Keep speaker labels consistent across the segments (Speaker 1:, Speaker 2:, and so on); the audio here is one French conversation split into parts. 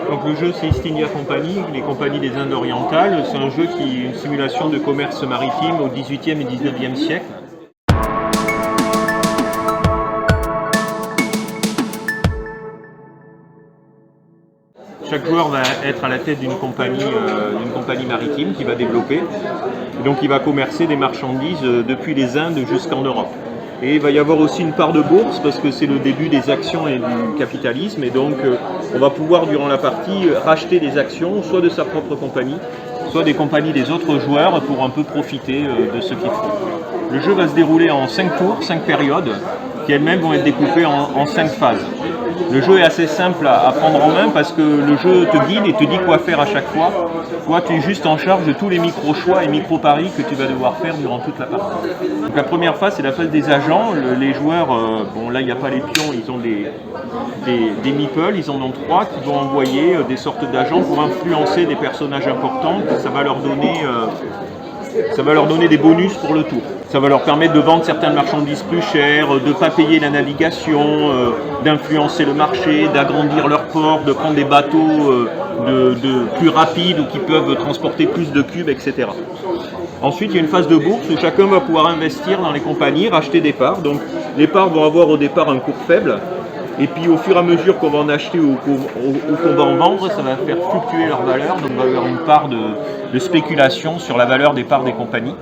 Speaker 1: Donc le jeu c'est East India Company, les compagnies des Indes orientales. C'est un jeu qui est une simulation de commerce maritime au XVIIIe et XIXe siècle. Chaque joueur va être à la tête d'une compagnie maritime qui va développer. Et donc il va commercer des marchandises depuis les Indes jusqu'en Europe. Et il va y avoir aussi une part de bourse parce que c'est le début des actions et du capitalisme. Et donc on va pouvoir durant la partie racheter des actions, soit de sa propre compagnie, soit des compagnies des autres joueurs pour un peu profiter de ce qu'ils font. Le jeu va se dérouler en 5 tours, 5 périodes, qui elles-mêmes vont être découpées en 5 phases. Le jeu est assez simple à prendre en main parce que le jeu te guide et te dit quoi faire à chaque fois. Toi, tu es juste en charge de tous les micro-choix et micro-paris que tu vas devoir faire durant toute la partie. Donc, la première phase, c'est la phase des agents. Les joueurs, bon là, il n'y a pas les pions, ils ont des meeples, ils en ont 3 qui vont envoyer des sortes d'agents pour influencer des personnages importants. Ça va leur donner des bonus pour le tour. Ça va leur permettre de vendre certaines marchandises plus chères, de ne pas payer la navigation, d'influencer le marché, d'agrandir leur port, de prendre des bateaux plus rapides ou qui peuvent transporter plus de cubes, etc. Ensuite, il y a une phase de bourse où chacun va pouvoir investir dans les compagnies, racheter des parts. Donc les parts vont avoir au départ un cours faible. Et puis au fur et à mesure qu'on va en acheter ou qu'on va en vendre, ça va faire fluctuer leur valeur. Donc il va y avoir une part de spéculation sur la valeur des parts des compagnies.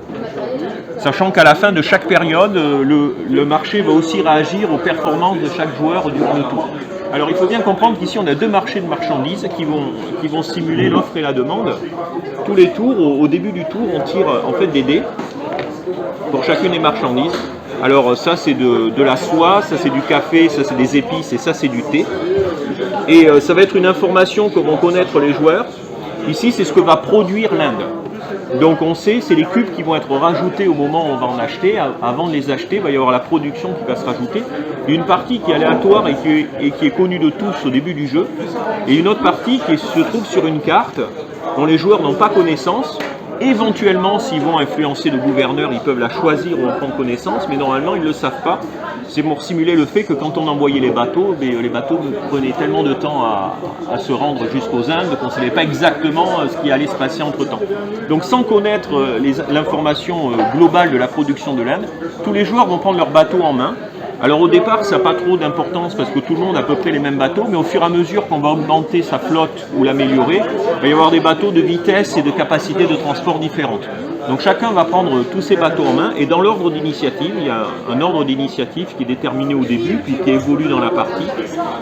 Speaker 1: Sachant qu'à la fin de chaque période, le marché va aussi réagir aux performances de chaque joueur durant le tour. Alors il faut bien comprendre qu'ici on a 2 marchés de marchandises qui vont simuler l'offre et la demande. Tous les tours, au début du tour, on tire en fait des dés pour chacune des marchandises. Alors ça c'est de la soie, ça c'est du café, ça c'est des épices et ça c'est du thé. Et ça va être une information que vont connaître les joueurs. Ici c'est ce que va produire l'Inde. Donc on sait, c'est les cubes qui vont être rajoutés au moment où on va en acheter. Avant de les acheter, il va y avoir la production qui va se rajouter. Une partie qui est aléatoire et qui est connue de tous au début du jeu. Et une autre partie qui se trouve sur une carte dont les joueurs n'ont pas connaissance. Éventuellement, s'ils vont influencer le gouverneur, ils peuvent la choisir ou en prendre connaissance, mais normalement, ils ne le savent pas. C'est pour simuler le fait que quand on envoyait les bateaux prenaient tellement de temps à se rendre jusqu'aux Indes qu'on ne savait pas exactement ce qui allait se passer entre-temps. Donc sans connaître l'information globale de la production de l'Inde, tous les joueurs vont prendre leur bateau en main. Alors au départ, ça n'a pas trop d'importance parce que tout le monde a à peu près les mêmes bateaux, mais au fur et à mesure qu'on va augmenter sa flotte ou l'améliorer, il va y avoir des bateaux de vitesse et de capacité de transport différentes. Donc chacun va prendre tous ses bateaux en main et dans l'ordre d'initiative, il y a un ordre d'initiative qui est déterminé au début, puis qui évolue dans la partie,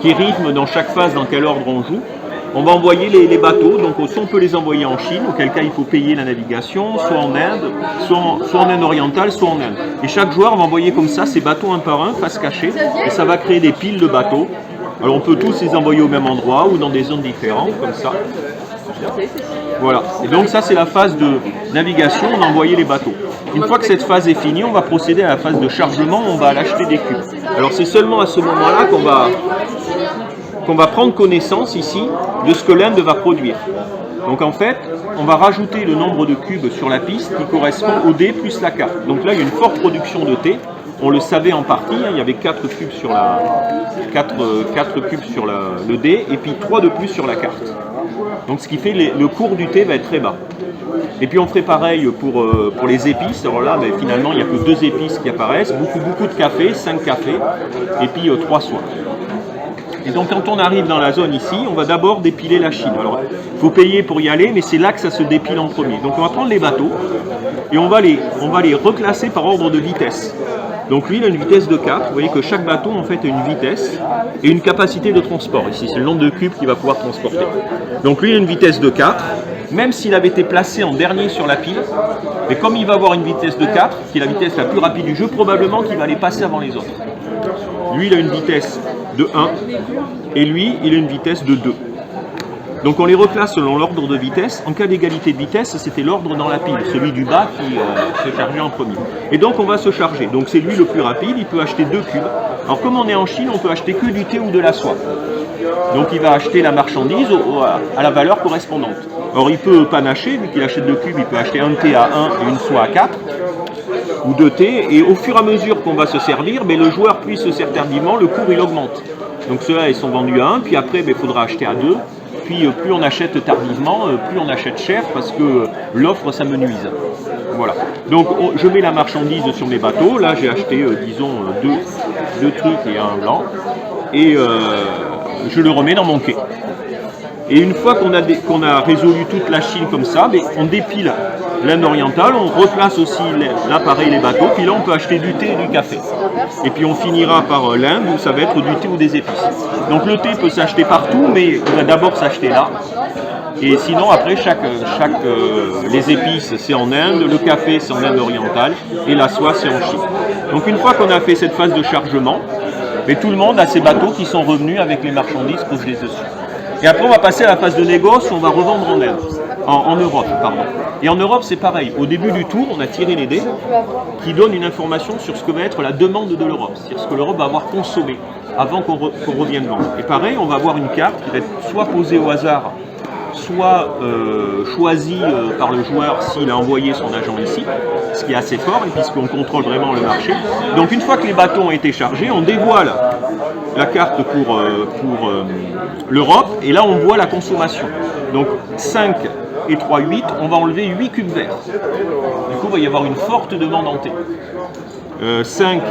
Speaker 1: qui rythme dans chaque phase dans quel ordre on joue. On va envoyer les bateaux, donc soit on peut les envoyer en Chine, auquel cas il faut payer la navigation, soit en Inde, soit en Inde orientale, soit en Inde. Et chaque joueur va envoyer comme ça ses bateaux un par un, face cachée, et ça va créer des piles de bateaux. Alors on peut tous les envoyer au même endroit ou dans des zones différentes, comme ça. Voilà, et donc ça c'est la phase de navigation, on a envoyé les bateaux. Une fois que cette phase est finie, on va procéder à la phase de chargement, on va aller acheter des cubes. Alors c'est seulement à ce moment-là qu'on va prendre connaissance ici de ce que l'Inde va produire. Donc en fait, on va rajouter le nombre de cubes sur la piste qui correspond au dé plus la carte. Donc là, il y a une forte production de thé. On le savait en partie, il y avait 4 cubes sur le dé et puis 3 de plus sur la carte. Donc ce qui fait que le cours du thé va être très bas. Et puis on ferait pareil pour les épices. Alors là, finalement, il n'y a que 2 épices qui apparaissent, beaucoup de café, 5 cafés et puis 3 soins. Et donc quand on arrive dans la zone ici, on va d'abord dépiler la Chine. Alors il faut payer pour y aller, mais c'est là que ça se dépile en premier. Donc on va prendre les bateaux et on va les reclasser par ordre de vitesse. Donc lui il a une vitesse de 4, vous voyez que chaque bateau en fait a une vitesse et une capacité de transport. Ici c'est le nombre de cubes qu'il va pouvoir transporter. Donc lui il a une vitesse de 4, même s'il avait été placé en dernier sur la pile, mais comme il va avoir une vitesse de 4, qui est la vitesse la plus rapide du jeu, probablement qu'il va les passer avant les autres. Lui il a une vitesse de 1 et lui il a une vitesse de 2. Donc on les reclasse selon l'ordre de vitesse. En cas d'égalité de vitesse, c'était l'ordre dans la pile, celui du bas qui se chargeait en premier. Et donc on va se charger. Donc c'est lui le plus rapide, il peut acheter 2 cubes. Alors comme on est en Chine, on peut acheter que du thé ou de la soie. Donc il va acheter la marchandise à la valeur correspondante. Alors il peut panacher, vu qu'il achète 2 cubes, il peut acheter un thé à 1 et une soie à 4. Ou 2 thés, et au fur et à mesure qu'on va se servir, le joueur puis se sert tardivement, le cours il augmente. Donc ceux-là ils sont vendus à 1, puis après il faudra acheter à 2, puis plus on achète tardivement, plus on achète cher parce que l'offre s'amenuise. Voilà. Donc je mets la marchandise sur mes bateaux. Là j'ai acheté disons deux trucs et un blanc. Et je le remets dans mon quai. Et une fois qu'on a résolu toute la Chine comme ça, on dépile l'Inde orientale, on replace aussi l'appareil, les bateaux, puis là on peut acheter du thé et du café. Et puis on finira par l'Inde où ça va être du thé ou des épices. Donc le thé peut s'acheter partout, mais il va d'abord s'acheter là. Et sinon après les épices c'est en Inde, le café c'est en Inde orientale et la soie c'est en Chine. Donc une fois qu'on a fait cette phase de chargement, tout le monde a ses bateaux qui sont revenus avec les marchandises posées dessus. Et après on va passer à la phase de négoce où on va revendre en Inde, en Europe, pardon. Et en Europe c'est pareil, au début du tour on a tiré les dés qui donnent une information sur ce que va être la demande de l'Europe, c'est-à-dire ce que l'Europe va avoir consommé avant qu'on revienne vendre. Et pareil on va avoir une carte qui va être soit posée au hasard, soit choisi par le joueur s'il a envoyé son agent ici, ce qui est assez fort, et puisqu'on contrôle vraiment le marché. Donc une fois que les bateaux ont été chargés, on dévoile la carte pour l'Europe, et là on voit la consommation. Donc 5 et 3, 8, on va enlever 8 cubes verts. Du coup il va y avoir une forte demande en thé. 5,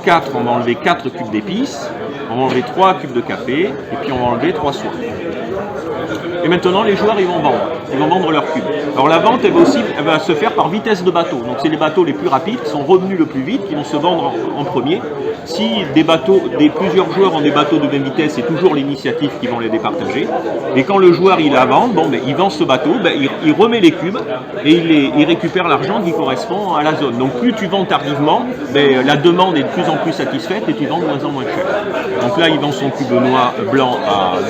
Speaker 1: 4, on va enlever 4 cubes d'épices, on va enlever 3 cubes de café, et puis on va enlever 3 soies. Et maintenant, les joueurs, ils vont vendre leurs cubes. Alors la vente, elle va se faire par vitesse de bateau. Donc c'est les bateaux les plus rapides, qui sont revenus le plus vite, qui vont se vendre en premier. Si plusieurs joueurs ont des bateaux de même vitesse, c'est toujours l'initiative qui vont les départager. Et quand le joueur il la vend, il vend ce bateau, il remet les cubes et il récupère l'argent qui correspond à la zone. Donc plus tu vends tardivement, la demande est de plus en plus satisfaite et tu vends de moins en moins cher. Donc là, il vend son cube blanc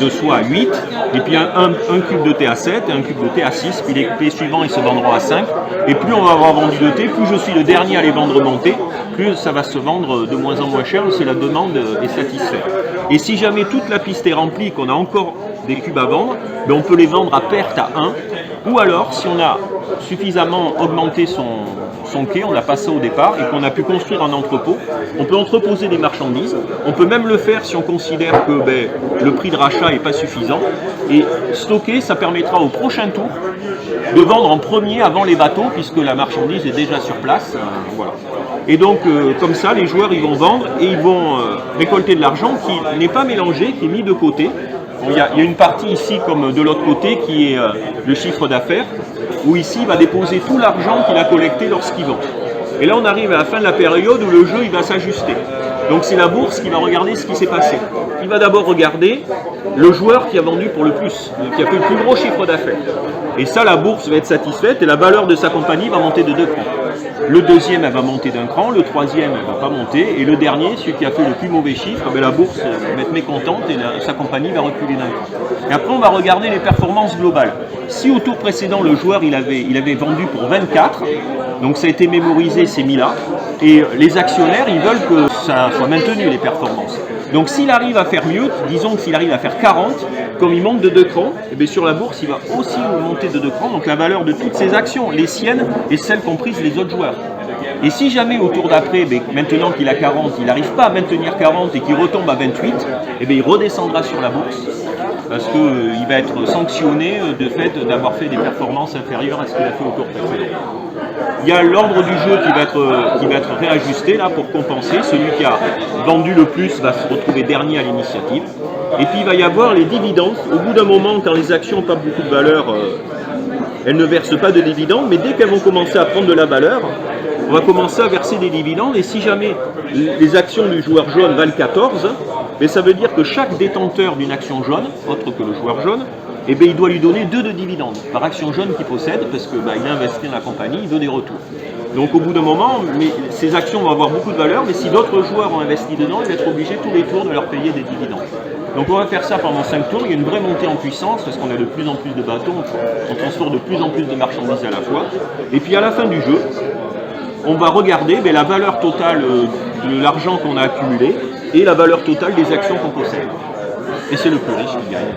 Speaker 1: de soie à 8, et puis un cube de thé à 7 et un cube de thé à 6, puis les suivants ils se vendront à 5. Et plus on va avoir vendu de thé, plus je suis le dernier à les vendre mon thé, plus ça va se vendre de moins en moins cher, si la demande est satisfaite. Et si jamais toute la piste est remplie, qu'on a encore des cubes à vendre, on peut les vendre à perte à 1, ou alors si on a suffisamment augmenté son quai, on a passé au départ et qu'on a pu construire un entrepôt, on peut entreposer des marchandises, on peut même le faire si on considère que le prix de rachat n'est pas suffisant, et stocker, ça permettra au prochain tour de vendre en premier avant les bateaux puisque la marchandise est déjà sur place. Voilà. Et donc comme ça les joueurs ils vont vendre et ils vont récolter de l'argent qui n'est pas mélangé, qui est mis de côté. Il y a une partie ici comme de l'autre côté qui est le chiffre d'affaires, où ici il va déposer tout l'argent qu'il a collecté lorsqu'il vend. Et là on arrive à la fin de la période où le jeu il va s'ajuster. Donc c'est la bourse qui va regarder ce qui s'est passé. Il va d'abord regarder le joueur qui a vendu pour le plus, qui a fait le plus gros chiffre d'affaires. Et ça, la bourse va être satisfaite et la valeur de sa compagnie va monter de 2 crans. Le deuxième, elle va monter d'un cran, le troisième, elle ne va pas monter, et le dernier, celui qui a fait le plus mauvais chiffre, la bourse va être mécontente et sa compagnie va reculer d'un cran. Et après, on va regarder les performances globales. Si au tour précédent, le joueur il avait vendu pour 24, donc ça a été mémorisé, c'est mis là, et les actionnaires, ils veulent que ça soit maintenu, les performances. Donc s'il arrive à faire mieux, disons que s'il arrive à faire 40, comme il monte de 2 crans, et sur la bourse, il va aussi monter de 2 crans, donc la valeur de toutes ses actions, les siennes et celles comprises les autres joueurs. Et si jamais au tour d'après, maintenant qu'il a 40, il n'arrive pas à maintenir 40 et qu'il retombe à 28, il redescendra sur la bourse parce qu'il va être sanctionné de fait d'avoir fait des performances inférieures à ce qu'il a fait au tour précédent. Il y a l'ordre du jeu qui va être réajusté là pour compenser. Celui qui a vendu le plus va se retrouver dernier à l'initiative. Et puis il va y avoir les dividendes. Au bout d'un moment, quand les actions n'ont pas beaucoup de valeur, elles ne versent pas de dividendes, mais dès qu'elles vont commencer à prendre de la valeur, on va commencer à verser des dividendes. Et si jamais les actions du joueur jaune valent 14, ça veut dire que chaque détenteur d'une action jaune, autre que le joueur jaune, il doit lui donner 2 de dividendes par action jaune qu'il possède, parce qu'il a investi dans la compagnie, il veut des retours. Donc au bout d'un moment, ces actions vont avoir beaucoup de valeur, mais si d'autres joueurs ont investi dedans, ils vont être obligés tous les tours de leur payer des dividendes. Donc on va faire ça pendant 5 tours, il y a une vraie montée en puissance, parce qu'on a de plus en plus de bateaux, on transporte de plus en plus de marchandises à la fois. Et puis à la fin du jeu, on va regarder la valeur totale de l'argent qu'on a accumulé et la valeur totale des actions qu'on possède. Et c'est le plus riche qui gagne.